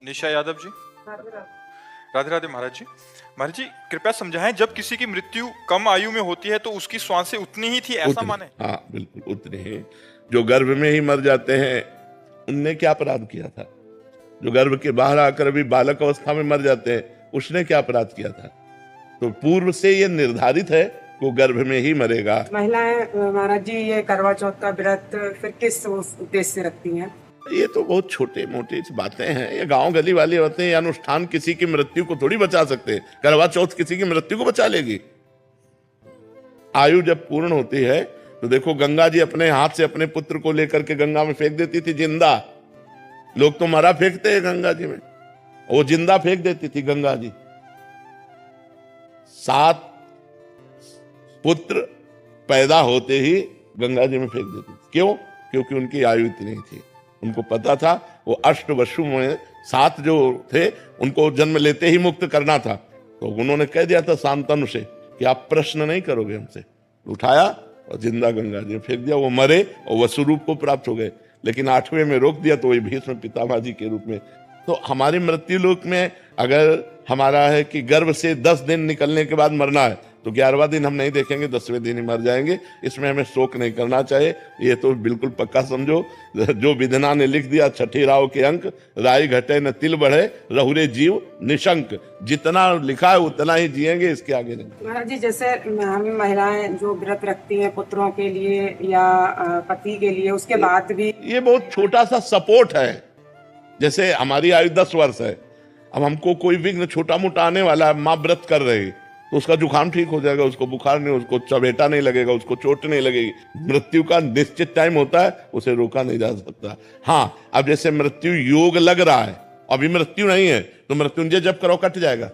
निशा यादव जी। राधे राधे महाराज जी। महाराज जी कृपया समझाएं, जब किसी की मृत्यु कम आयु में होती है तो उसकी श्वासें उतनी ही थी, ऐसा उतने, माने? हाँ बिल्कुल उतने हैं। जो गर्भ में ही मर जाते हैं उनने क्या अपराध किया था? जो गर्भ के बाहर आकर अभी बालक अवस्था में मर जाते हैं उसने क्या अपराध किया था? तो पूर्व से ये निर्धारित है वो गर्भ में ही मरेगा। महिलाएं महाराज जी ये करवा चौथ का व्रत फिर किस उद्देश्य से रखती हैं? ये तो बहुत छोटे मोटे बातें हैं, ये गांव गली वाली बातें। ये अनुष्ठान किसी की मृत्यु को थोड़ी बचा सकते। करवा चौथ किसी की मृत्यु को बचा लेगी? आयु जब पूर्ण होती है तो देखो, गंगा जी अपने हाथ से अपने पुत्र को लेकर के गंगा में फेंक देती थी जिंदा। लोग तो मरा फेंकते हैं गंगा जी में, वो जिंदा फेंक देती थी गंगा जी। 7 पुत्र पैदा होते ही गंगा जी में फेंक देती थी। क्यों? क्योंकि उनकी आयु इतनी थी। उनको पता था वो अष्टवसु में 7 जो थे उनको जन्म लेते ही मुक्त करना था। तो उन्होंने कह दिया था शांतनु से कि आप प्रश्न नहीं करोगे हमसे। उठाया और जिंदा गंगा जी में फेंक दिया। वो मरे और वसु रूप को प्राप्त हो गए। लेकिन 8वें में रोक दिया तो वही भीष्म पितामह जी के रूप में। तो हमारी मृत्यु लोक में अगर हमारा है कि गर्भ से 10 दिन निकलने के बाद मरना है तो 11वां दिन हम नहीं देखेंगे, 10वें दिन ही मर जाएंगे। इसमें हमें शोक नहीं करना चाहिए। ये तो बिल्कुल पक्का समझो, जो विधना ने लिख दिया 6ठी राव के अंक, राई घटे न तिल बढ़े रहुरे जीव निशंक। जितना लिखा है उतना ही जिएंगे, इसके आगे नहीं। महाराज जी जैसे हम महिलाएं जो व्रत रखती हैं पुत्रों के लिए या पति के लिए, उसके बाद भी ये बहुत छोटा सा सपोर्ट है। जैसे हमारी आयु 10 वर्ष है, अब हमको कोई विघ्न छोटा मोटा आने वाला है, माँ व्रत कर रही तो उसका जुकाम ठीक हो जाएगा, उसको बुखार नहीं, उसको चबेटा नहीं लगेगा, उसको चोट नहीं लगेगी। मृत्यु का निश्चित टाइम होता है, उसे रोका नहीं जा सकता। हाँ, अब जैसे मृत्यु योग लग रहा है, अभी मृत्यु नहीं है तो मृत्युंजय जप करो कट जाएगा।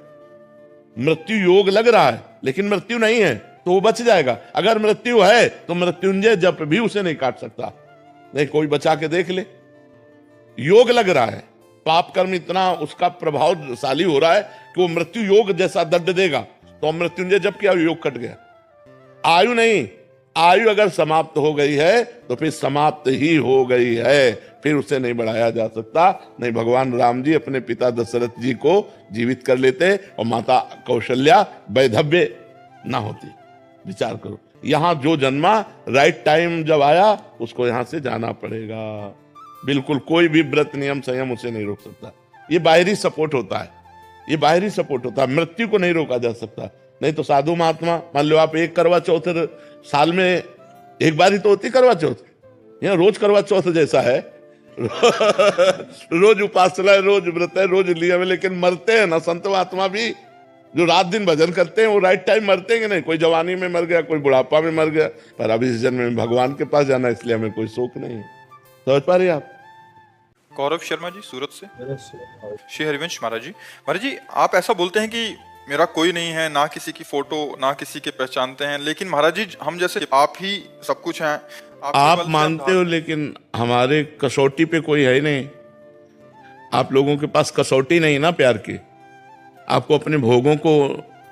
मृत्यु योग लग रहा है लेकिन मृत्यु नहीं है तो वो बच जाएगा। अगर मृत्यु है तो मृत्युंजय जप भी उसे नहीं काट सकता। नहीं, कोई बचा के देख ले। योग लग रहा है, पाप कर्म इतना उसका प्रभावशाली हो रहा है कि वो मृत्यु योग जैसा दंड देगा। तो मृत्युंजय जब किया योग कट गया। आयु नहीं, आयु अगर समाप्त हो गई है तो फिर समाप्त ही हो गई है, फिर उसे नहीं बढ़ाया जा सकता। नहीं, भगवान राम जी अपने पिता दशरथ जी को जीवित कर लेते और माता कौशल्या वैधव्य ना होती। विचार करो, यहां जो जन्मा राइट टाइम जब आया उसको यहां से जाना पड़ेगा। बिल्कुल कोई भी व्रत नियम संयम उसे नहीं रोक सकता। ये बाहरी सपोर्ट होता है, ये बाहरी सपोर्ट होता है। मृत्यु को नहीं रोका जा सकता। नहीं तो साधु महात्मा, मान लो आप एक करवा चौथ साल में एक बार ही तो होती करवा चौथ, यहाँ रोज करवा चौथ जैसा है। रोज उपासना है, रोज व्रत है, रोज लिया है, लेकिन मरते हैं ना संत महात्मा भी जो रात दिन भजन करते हैं, वो राइट टाइम मरते हैं कि नहीं? कोई जवानी में मर गया, कोई बुढ़ापा में मर गया, पर अभी इस जन्म में भगवान के पास जाना, इसलिए हमें कोई शोक नहीं है। समझ पा रहे आप? गौरव शर्मा जी सूरत से। श्री हरिवंश महाराज जी। महाराज जी आप ऐसा बोलते हैं कि मेरा कोई नहीं है, ना किसी की फोटो, ना किसी के पहचानते हैं, लेकिन महाराज जी हम जैसे आप ही सब कुछ हैं। आप मानते हो लेकिन हमारे कसौटी पे कोई है नहीं। आप लोगों के पास कसौटी नहीं ना प्यार की। आपको अपने भोगों को,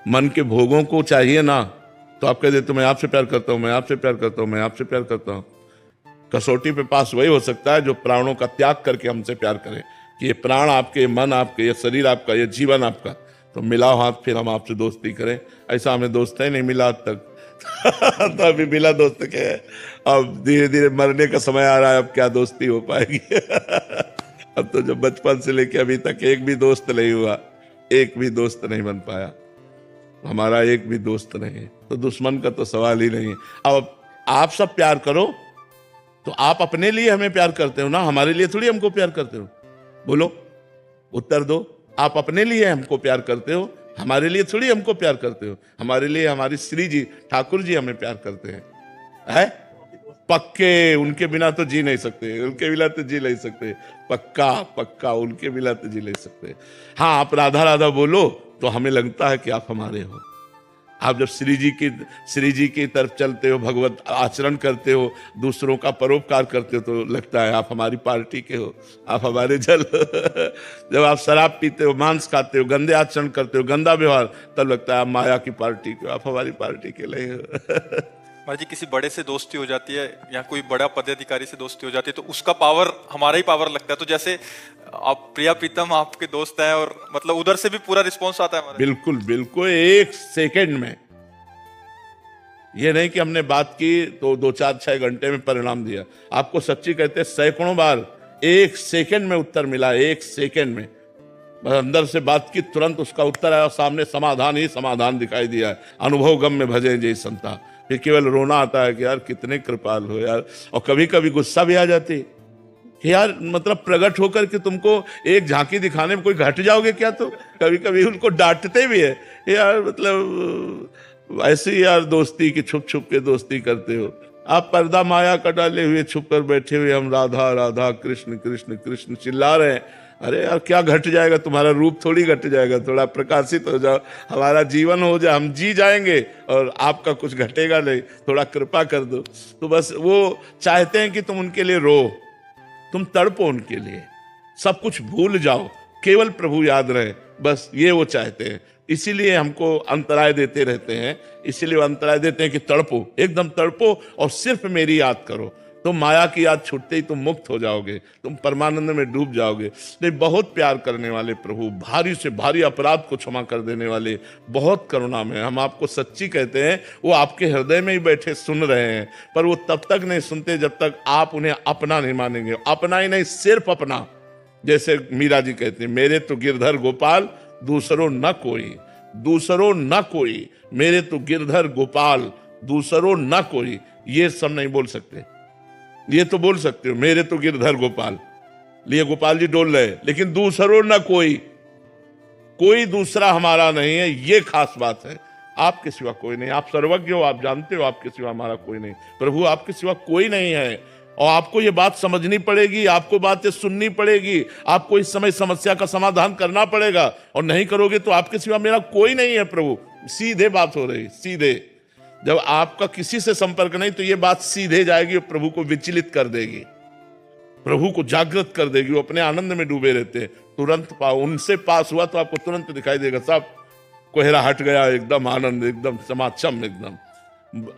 मन के भोगों को चाहिए ना, तो आप कह देते मैं आपसे प्यार करता हूं, मैं आपसे प्यार करता हूं, मैं आपसे प्यार करता हूं। कसौटी पे पास वही हो सकता है जो प्राणों का त्याग करके हमसे प्यार करे कि ये प्राण आपके, मन आपके, ये शरीर आपका, ये जीवन आपका, तो मिलाओ हाथ, फिर हम आपसे दोस्ती करें। ऐसा हमें दोस्त है नहीं मिला आज तक। तो अभी मिला दोस्त के, अब धीरे धीरे मरने का समय आ रहा है, अब क्या दोस्ती हो पाएगी? अब तो जब बचपन से लेके अभी तक एक भी दोस्त नहीं हुआ, एक भी दोस्त नहीं बन पाया, हमारा एक भी दोस्त नहीं है, तो दुश्मन का तो सवाल ही नहीं है। अब आप सब प्यार करो तो आप अपने लिए हमें प्यार करते हो ना, हमारे लिए थोड़ी हमको प्यार करते हो। बोलो, उत्तर दो। आप अपने लिए हमको प्यार करते हो, हमारे लिए थोड़ी हमको प्यार करते हो। हमारे लिए हमारी श्री जी ठाकुर जी हमें प्यार करते हैं, है? पक्के, उनके बिना तो जी नहीं सकते, उनके बिना तो जी नहीं सकते। पक्का पक्का उनके बिना तो जी नहीं सकते। हाँ, आप राधा राधा बोलो तो हमें लगता है कि आप हमारे हो। आप जब श्री जी की तरफ चलते हो, भगवत आचरण करते हो, दूसरों का परोपकार करते हो, तो लगता है आप हमारी पार्टी के हो, आप हमारे जल। जब आप शराब पीते हो, मांस खाते हो, गंदे आचरण करते हो, गंदा व्यवहार, तब लगता है आप माया की पार्टी के हो, आप हमारी पार्टी के नहीं हो। महाराज जी किसी बड़े से दोस्ती हो जाती है या कोई बड़ा पदाधिकारी से दोस्ती हो जाती है तो उसका पावर हमारा ही पावर लगता है। तो जैसे आप प्रिया प्रीतम आपके दोस्त हैं और मतलब उधर से भी पूरा रिस्पॉन्स आता है हमारा। बिल्कुल बिल्कुल, एक सेकंड में। ये नहीं कि हमने बात की तो 2-4-6 घंटे में परिणाम दिया। आपको सच्ची कहते सैकड़ों बार एक सेकंड में उत्तर मिला, एक सेकंड में। बस अंदर से बात की, तुरंत उसका उत्तर आया, सामने समाधान ही समाधान दिखाई दिया। अनुभव गम में भजे जय संता। फिर केवल रोना आता है कि यार कितने कृपाल हो यार। और कभी कभी गुस्सा भी आ जाती कि यार मतलब प्रकट होकर के तुमको एक झांकी दिखाने में कोई घट जाओगे क्या। तो कभी कभी उनको डांटते भी है यार, मतलब ऐसी यार दोस्ती की छुप छुप के दोस्ती करते हो आप। पर्दा माया का डाले हुए छुप कर बैठे हुए हम राधा राधा कृष्ण कृष्ण कृष्ण चिल्ला रहे हैं। अरे यार क्या घट जाएगा, तुम्हारा रूप थोड़ी घट जाएगा। थोड़ा प्रकाशित हो जाओ, हमारा जीवन हो जाए, हम जी जाएंगे और आपका कुछ घटेगा नहीं। थोड़ा कृपा कर दो। तो बस वो चाहते हैं कि तुम उनके लिए रो, तुम तड़पो उनके लिए, सब कुछ भूल जाओ, केवल प्रभु याद रहे। बस ये वो चाहते हैं। इसीलिए हमको अंतराय देते रहते हैं, इसीलिए वो अंतराय देते हैं कि तड़पो, एकदम तड़पो और सिर्फ मेरी याद करो। तो माया की याद छूटते ही तुम मुक्त हो जाओगे, तुम परमानंद में डूब जाओगे। नहीं, बहुत प्यार करने वाले प्रभु, भारी से भारी अपराध को क्षमा कर देने वाले, बहुत करुणा में। हम आपको सच्ची कहते हैं, वो आपके हृदय में ही बैठे सुन रहे हैं, पर वो तब तक नहीं सुनते जब तक आप उन्हें अपना नहीं मानेंगे। अपना ही नहीं, सिर्फ अपना। जैसे मीरा जी कहते हैं, मेरे तो गिरधर गोपाल दूसरों न कोई, दूसरों न कोई, मेरे तो गिरधर गोपाल दूसरों न कोई। ये सब नहीं बोल सकते, ये तो बोल सकते हो मेरे तो गिरधर गोपाल, लिए गोपाल जी डोल रहे, लेकिन दूसरों न कोई, कोई दूसरा हमारा नहीं है। ये खास बात है, आपके सिवा कोई नहीं। आप सर्वज्ञ हो, आप जानते हो आपके सिवा हमारा कोई नहीं। प्रभु आपके सिवा कोई नहीं है और आपको ये बात समझनी पड़ेगी, आपको बातें सुननी पड़ेगी, आपको इस समय समस्या का समाधान करना पड़ेगा। और नहीं करोगे तो आपके सिवा मेरा कोई नहीं है प्रभु। सीधे बात हो रही, सीधे। जब आपका किसी से संपर्क नहीं तो ये बात सीधे जाएगी और प्रभु को विचलित कर देगी, प्रभु को जागृत कर देगी। वो अपने आनंद में डूबे रहते हैं। तुरंत पाओ, उनसे पास हुआ तो आपको तुरंत दिखाई देगा, सब कोहरा हट गया, एकदम आनंद, एकदम समाचम, एकदम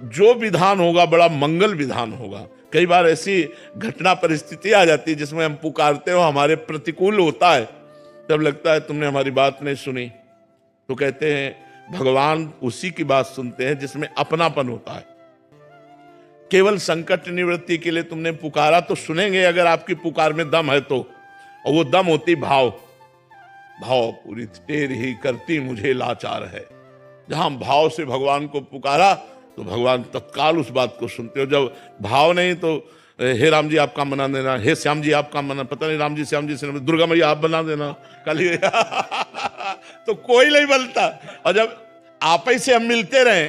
जो विधान होगा बड़ा मंगल विधान होगा। कई बार ऐसी घटना परिस्थिति आ जाती है जिसमें हम पुकारते हो, हमारे प्रतिकूल होता है, तब लगता है तुमने हमारी बात नहीं सुनी। तो कहते हैं भगवान उसी की बात सुनते हैं जिसमें अपनापन होता है। केवल संकट निवृत्ति के लिए तुमने पुकारा तो सुनेंगे, अगर आपकी पुकार में दम है तो। और वो दम होती भाव, भाव पूरी तेरी ही करती मुझे लाचार है। जहां भाव से भगवान को पुकारा तो भगवान तत्काल उस बात को सुनते हो। जब भाव नहीं तो हे राम जी आप काम बना देना, हे श्याम जी आप काम बना, पता नहीं राम जी श्याम जी से, दुर्गा मैया आप बना देना कल ही तो कोई नहीं बनता। और जब आप ही से हम मिलते रहे,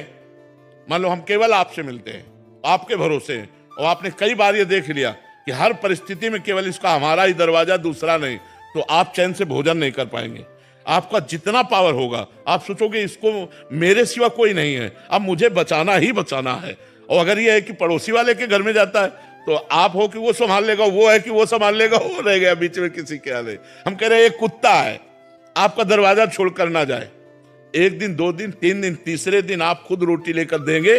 मान लो हम केवल आपसे मिलते हैं, आपके भरोसे हैं, और आपने कई बार ये देख लिया कि हर परिस्थिति में केवल इसका हमारा ही दरवाजा, दूसरा नहीं, तो आप चैन से भोजन नहीं कर पाएंगे। आपका जितना पावर होगा आप सोचोगे इसको मेरे सिवा कोई नहीं है, अब मुझे बचाना ही बचाना है। और अगर ये है कि पड़ोसी वाले के घर में जाता है तो आप हो कि वो संभाल लेगा, वो है कि वो संभाल लेगा, वो रह गया बीच में किसी के आले। हम कह रहे हैं एक कुत्ता है, आपका दरवाजा छोड़कर ना जाए। एक दिन, 2 दिन, 3 दिन, तीसरे दिन आप खुद रोटी लेकर देंगे,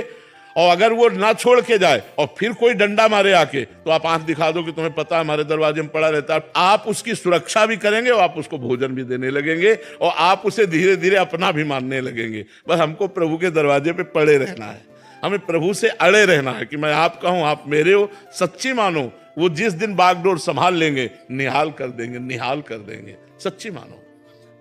और अगर वो ना छोड़ के जाए और फिर कोई डंडा मारे आके, तो आप आंख दिखा दो कि तुम्हें पता है हमारे दरवाजे में पड़ा रहता है। आप उसकी सुरक्षा भी करेंगे और आप उसको भोजन भी देने लगेंगे और आप उसे धीरे धीरे अपना भी मानने लगेंगे। बस हमको प्रभु के दरवाजे पे पड़े रहना है, हमें प्रभु से अड़े रहना है कि मैं आपका हूं, आप मेरे हो, सच्ची मानो। वो जिस दिन बागडोर संभाल लेंगे, निहाल कर देंगे, निहाल कर देंगे, सच्ची मानो।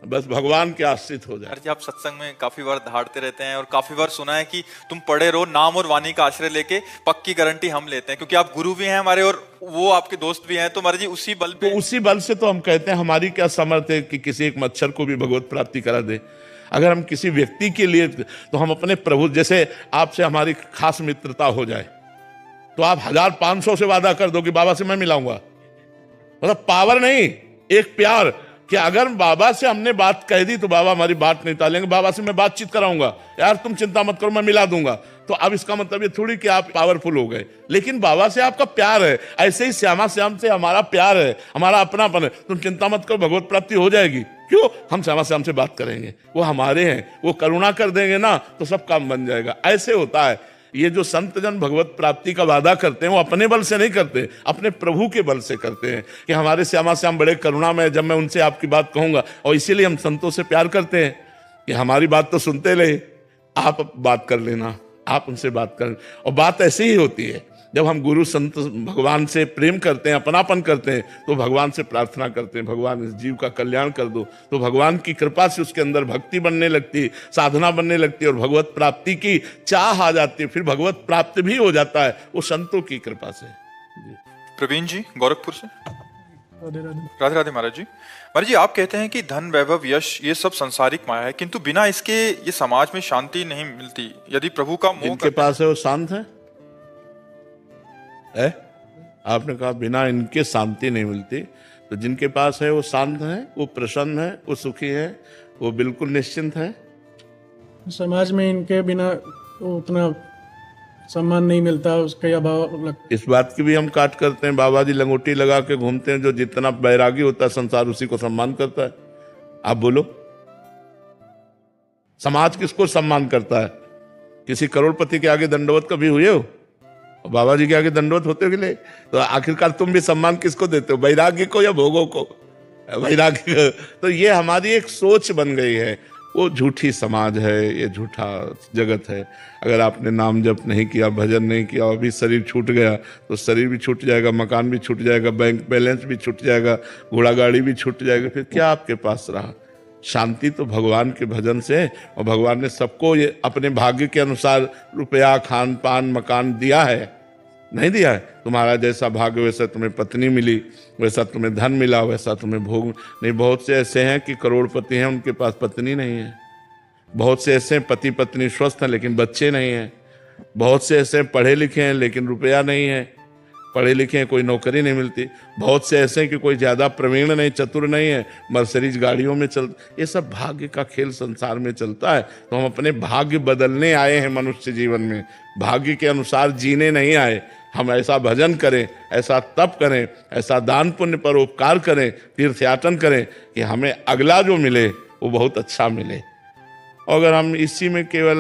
बस भगवान के आश्रित हो जाए। जी आप सत्संग में काफी बार दहाड़ते रहते हैं और काफी बार सुना है कि तुम पढ़े रहो, नाम और वाणी का आश्रय लेके पक्की गारंटी हम लेते हैं, क्योंकि आप गुरु भी हैं हमारे और वो आपके दोस्त भी हैं। तो महाराज जी उसी बल पे, तो उसी बल से तो हम कहते हैं हमारी क्या समर्थ है कि किसी एक मच्छर को भी भगवत प्राप्ति करा दे। अगर हम किसी व्यक्ति के लिए, तो हम अपने प्रभु, जैसे आपसे हमारी खास मित्रता हो जाए तो आप 1500 से वादा कर दो कि बाबा से मैं मिलाऊंगा। मतलब पावर नहीं, एक प्यार कि अगर बाबा से हमने बात कह दी तो बाबा हमारी बात नहीं टालेंगे, बाबा से मैं बातचीत कराऊंगा, यार तुम चिंता मत करो मैं मिला दूंगा। तो अब इसका मतलब ये थोड़ी कि आप पावरफुल हो गए, लेकिन बाबा से आपका प्यार है। ऐसे ही श्यामा श्याम से हमारा प्यार है, हमारा अपनापन है। तुम चिंता मत करो, भगवत प्राप्ति हो जाएगी। क्यों? हम श्यामा श्याम से बात करेंगे, वो हमारे हैं, वो करुणा कर देंगे ना तो सब काम बन जाएगा। ऐसे होता है। ये जो संत जन भगवत प्राप्ति का वादा करते हैं वो अपने बल से नहीं करते, अपने प्रभु के बल से करते हैं कि हमारे श्यामा श्याम बड़े करुणामय, जब मैं उनसे आपकी बात कहूंगा, और इसीलिए हम संतों से प्यार करते हैं कि हमारी बात तो सुनते रहे, आप बात कर लेना, आप उनसे बात कर। और बात ऐसी ही होती है, जब हम गुरु संत भगवान से प्रेम करते हैं, अपनापन करते हैं, तो भगवान से प्रार्थना करते हैं, भगवान इस जीव का कल्याण कर दो, तो भगवान की कृपा से उसके अंदर भक्ति बनने लगती है, साधना बनने लगती है और भगवत प्राप्ति की चाह आ जाती है, फिर भगवत प्राप्त भी हो जाता है, वो संतों की कृपा से। प्रवीण जी गोरखपुर से। राधे राधे महाराज जी। महाराज जी, आप कहते हैं कि धन, वैभव, यश ये सब सांसारिक माया है, किंतु बिना इसके ये समाज में शांति नहीं मिलती। यदि प्रभु का मोह जिनके पास है वो शांत है? आपने कहा बिना इनके शांति नहीं मिलती, तो जिनके पास है वो शांत है, वो प्रसन्न है, वो सुखी है, वो बिल्कुल निश्चिंत है। समाज में इनके बिना उतना सम्मान नहीं मिलता, उसका अभाव लगता। इस बात की भी हम काट करते हैं, बाबा जी लंगोटी लगा के घूमते हैं, जो जितना बैरागी होता है संसार उसी को सम्मान करता है। आप बोलो, समाज किसको सम्मान करता है? किसी करोड़पति के आगे दंडवत कभी हुए हो? बाबा जी के आगे दंडवत होते हो कि नहीं? तो आखिरकार तुम भी सम्मान किसको देते हो, वैराग्य को या भोगों को? वैराग्य। तो ये हमारी एक सोच बन गई है, वो झूठी समाज है, ये झूठा जगत है। अगर आपने नाम जप नहीं किया, भजन नहीं किया, अभी शरीर छूट गया तो शरीर भी छूट जाएगा, मकान भी छूट जाएगा, बैंक बैलेंस भी छूट जाएगा, घोड़ा गाड़ी भी छूट जाएगा, फिर क्या आपके पास रहा? शांति तो भगवान के भजन से, और भगवान ने सबको ये अपने भाग्य के अनुसार रुपया, खान पान, मकान दिया है, नहीं दिया है? तुम्हारा जैसा भाग्य वैसा तुम्हें पत्नी मिली, वैसा तुम्हें धन मिला, वैसा तुम्हें भोग नहीं। बहुत से ऐसे हैं कि करोड़पति हैं, उनके पास पत्नी नहीं है। बहुत से ऐसे पति पत्नी स्वस्थ हैं लेकिन बच्चे नहीं हैं। बहुत से ऐसे पढ़े लिखे हैं लेकिन रुपया नहीं है, पढ़े लिखे हैं कोई नौकरी नहीं मिलती। बहुत से ऐसे हैं कि कोई ज्यादा प्रवीण नहीं, चतुर नहीं है, मर्सिडीज गाड़ियों में चल। ये सब भाग्य का खेल संसार में चलता है। तो हम अपने भाग्य बदलने आए हैं मनुष्य जीवन में, भाग्य के अनुसार जीने नहीं आए। हम ऐसा भजन करें, ऐसा तप करें, ऐसा दान पुण्य परोपकार करें, तीर्थयाटन करें कि हमें अगला जो मिले वो बहुत अच्छा मिले। और अगर हम इसी में केवल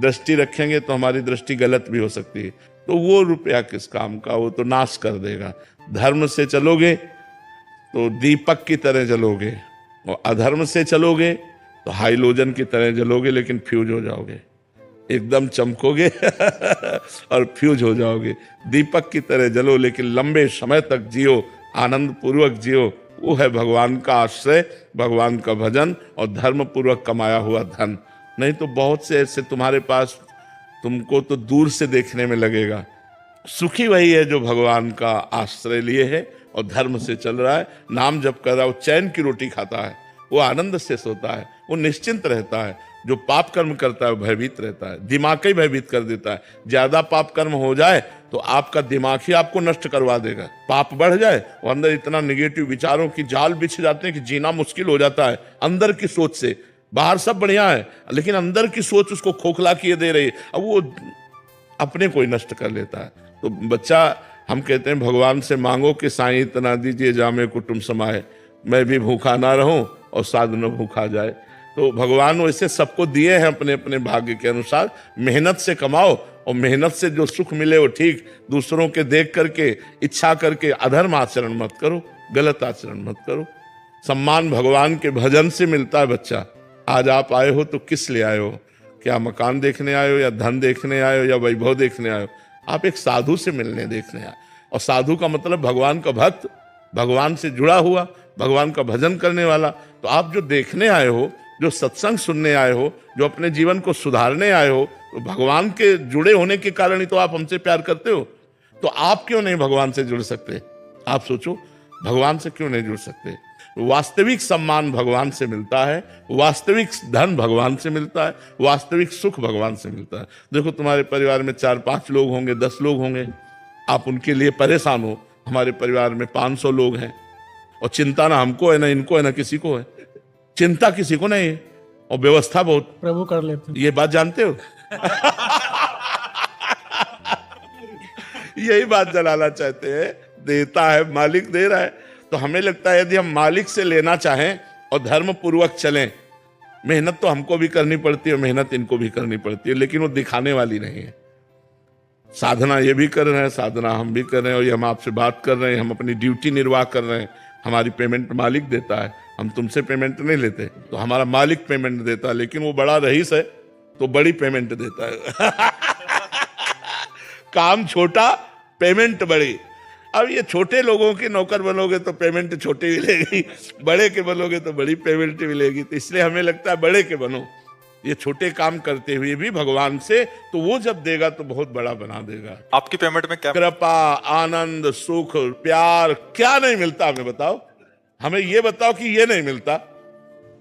दृष्टि रखेंगे तो हमारी दृष्टि गलत भी हो सकती है। तो वो रुपया किस काम का, वो तो नाश कर देगा। धर्म से चलोगे तो दीपक की तरह जलोगे, और अधर्म से चलोगे तो हाइलोजन की तरह जलोगे, लेकिन फ्यूज हो जाओगे, एकदम चमकोगे और फ्यूज हो जाओगे। दीपक की तरह जलो लेकिन लंबे समय तक जियो, आनंद पूर्वक जियो। वो है भगवान का आश्रय, भगवान का भजन और धर्म पूर्वक कमाया हुआ धन। नहीं तो बहुत से ऐसे तुम्हारे पास, तुमको तो दूर से देखने में लगेगा। सुखी वही है जो भगवान का आश्रय लिए है और धर्म से चल रहा है, नाम जप कर रहा है, वो चैन की रोटी खाता है, वो आनंद से सोता है, वो निश्चिंत रहता है। जो पाप कर्म करता है वो भयभीत रहता है, दिमाग ही भयभीत कर देता है। ज्यादा पाप कर्म हो जाए तो आपका दिमाग ही आपको नष्ट करवा देगा। पाप बढ़ जाए और अंदर इतना निगेटिव विचारों की जाल बिछ जाते हैं कि जीना मुश्किल हो जाता है। अंदर की सोच से, बाहर सब बढ़िया है लेकिन अंदर की सोच उसको खोखला किए दे रही है, अब वो अपने को ही नष्ट कर लेता है। तो बच्चा, हम कहते हैं भगवान से मांगो कि साईं इतना दीजिए जामे कुटुंब समाए, मैं भी भूखा ना रहूं और साधु न भूखा जाए। तो भगवान वैसे सबको दिए हैं अपने अपने भाग्य के अनुसार। मेहनत से कमाओ और मेहनत से जो सुख मिले वो ठीक। दूसरों के देख करके, इच्छा करके अधर्म आचरण मत करो, गलत आचरण मत करो। सम्मान भगवान के भजन से मिलता है। बच्चा, आज आप आए हो तो किस लिए आए हो? क्या मकान देखने आए हो, या धन देखने आए हो, या वैभव देखने आए हो? आप एक साधु से मिलने देखने आए। और साधु का मतलब भगवान का भक्त, भगवान से जुड़ा हुआ, भगवान का भजन करने वाला। तो आप जो देखने आए हो, जो सत्संग सुनने आए हो, जो अपने जीवन को सुधारने आए हो, तो भगवान के जुड़े होने के कारण ही तो आप हमसे प्यार करते हो। तो आप क्यों नहीं भगवान से जुड़ सकते? आप सोचो, भगवान से क्यों नहीं जुड़ सकते? वास्तविक सम्मान भगवान से मिलता है, वास्तविक धन भगवान से मिलता है, वास्तविक सुख भगवान से मिलता है। देखो, तुम्हारे परिवार में 4-5 लोग होंगे, 10 लोग होंगे, आप उनके लिए परेशान हो। हमारे परिवार में 500 लोग हैं और चिंता ना हमको है, ना इनको है, ना किसी को है। चिंता किसी को नहीं है और व्यवस्था बहुत प्रभु कर लेते हैं। ये बात जानते हो? यही बात जलाना चाहते हैं। देता है मालिक, दे रहा है। तो हमें लगता है यदि हम मालिक से लेना चाहें और धर्म पूर्वक चलें, मेहनत तो हमको भी करनी पड़ती है, मेहनत इनको भी करनी पड़ती है, लेकिन वो दिखाने वाली नहीं है। साधना ये भी कर रहे हैं, साधना हम भी कर रहे हैं, और ये हम आपसे बात कर रहे हैं, हम अपनी ड्यूटी निर्वाह कर रहे हैं। हमारी पेमेंट मालिक देता है, हम तुमसे पेमेंट नहीं लेते, तो हमारा मालिक पेमेंट देता है, लेकिन वो बड़ा रईस है तो बड़ी पेमेंट देता है। काम छोटा, पेमेंट बड़ी। अब ये छोटे लोगों के नौकर बनोगे तो पेमेंट छोटी मिलेगी, बड़े के बनोगे तो बड़ी पेमेंट मिलेगी। तो इसलिए हमें लगता है बड़े के बनो, ये छोटे काम करते हुए भी भगवान से, तो वो जब देगा तो बहुत बड़ा बना देगा। आपकी पेमेंट में क्या? कृपा, आनंद, सुख, प्यार, क्या नहीं मिलता हमें बताओ? हमें ये बताओ कि ये नहीं मिलता।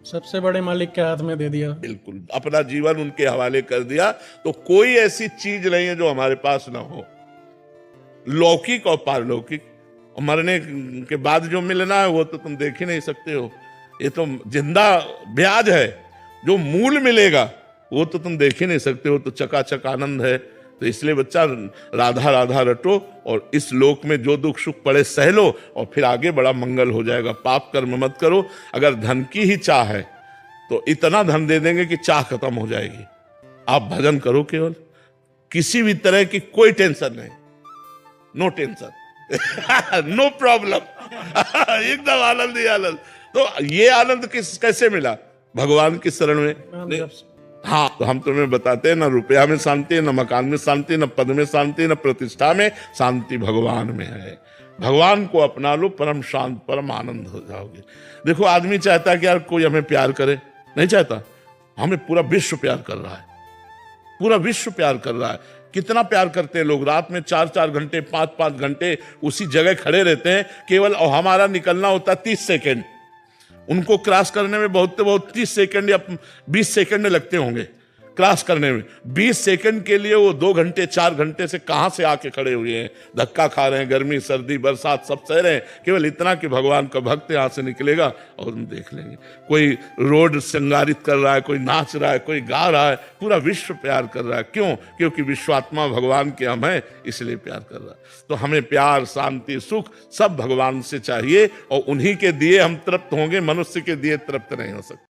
सबसे बड़े मालिक के हाथ में दे दिया, बिल्कुल अपना जीवन उनके हवाले कर दिया। तो कोई ऐसी चीज नहीं है जो हमारे पास ना हो, लौकिक और पारलौकिक। और मरने के बाद जो मिलना है वो तो तुम देख ही नहीं सकते हो, ये तो जिंदा ब्याज है। जो मूल मिलेगा वो तो तुम देख ही नहीं सकते हो, तो चकाचक आनंद है। तो इसलिए बच्चा राधा राधा रटो, और इस लोक में जो दुख सुख पड़े सह लो, और फिर आगे बड़ा मंगल हो जाएगा। पाप कर्म मत करो। अगर धन की ही चाह है तो इतना धन दे देंगे कि चाह खत्म हो जाएगी। आप भजन करो केवल, किसी भी तरह की कोई टेंशन नहीं, नो टेंशन, नो प्रॉब्लम, एकदम आनंद ही आनंद। तो ये आनंद कैसे मिला? भगवान की शरण में। हाँ, तो हम तुम्हें बताते हैं, न रुपया में शांति, न मकान में शांति, न पद में शांति, न प्रतिष्ठा में शांति, भगवान में है। भगवान को अपना लो, परम शांत, परम आनंद हो जाओगे। देखो, आदमी चाहता है कि यार कोई हमें प्यार करे, नहीं चाहता। हमें पूरा विश्व प्यार कर रहा है, पूरा विश्व प्यार कर रहा है। कितना प्यार करते हैं लोग, रात में 4-4 घंटे, 5-5 घंटे उसी जगह खड़े रहते हैं केवल, और हमारा निकलना होता है 30 सेकेंड। उनको क्रॉस करने में बहुत 30 सेकंड या 20 सेकंड लगते होंगे क्रॉस करने में। 20 सेकंड के लिए वो 2 घंटे 4 घंटे से कहां से आके खड़े हुए हैं, धक्का खा रहे हैं, गर्मी सर्दी बरसात सब सह रहे हैं, केवल इतना कि भगवान का भक्त यहां से निकलेगा और हम देख लेंगे। कोई रोड श्रृंगारित कर रहा है, कोई नाच रहा है, कोई गा रहा है, पूरा विश्व प्यार कर रहा है। क्यों? क्योंकि विश्वात्मा भगवान के हम हैं, इसलिए प्यार कर रहा है। तो हमें प्यार, शांति, सुख सब भगवान से चाहिए, और उन्हीं के दिए हम तृप्त होंगे, मनुष्य के दिए तृप्त नहीं हो सकते।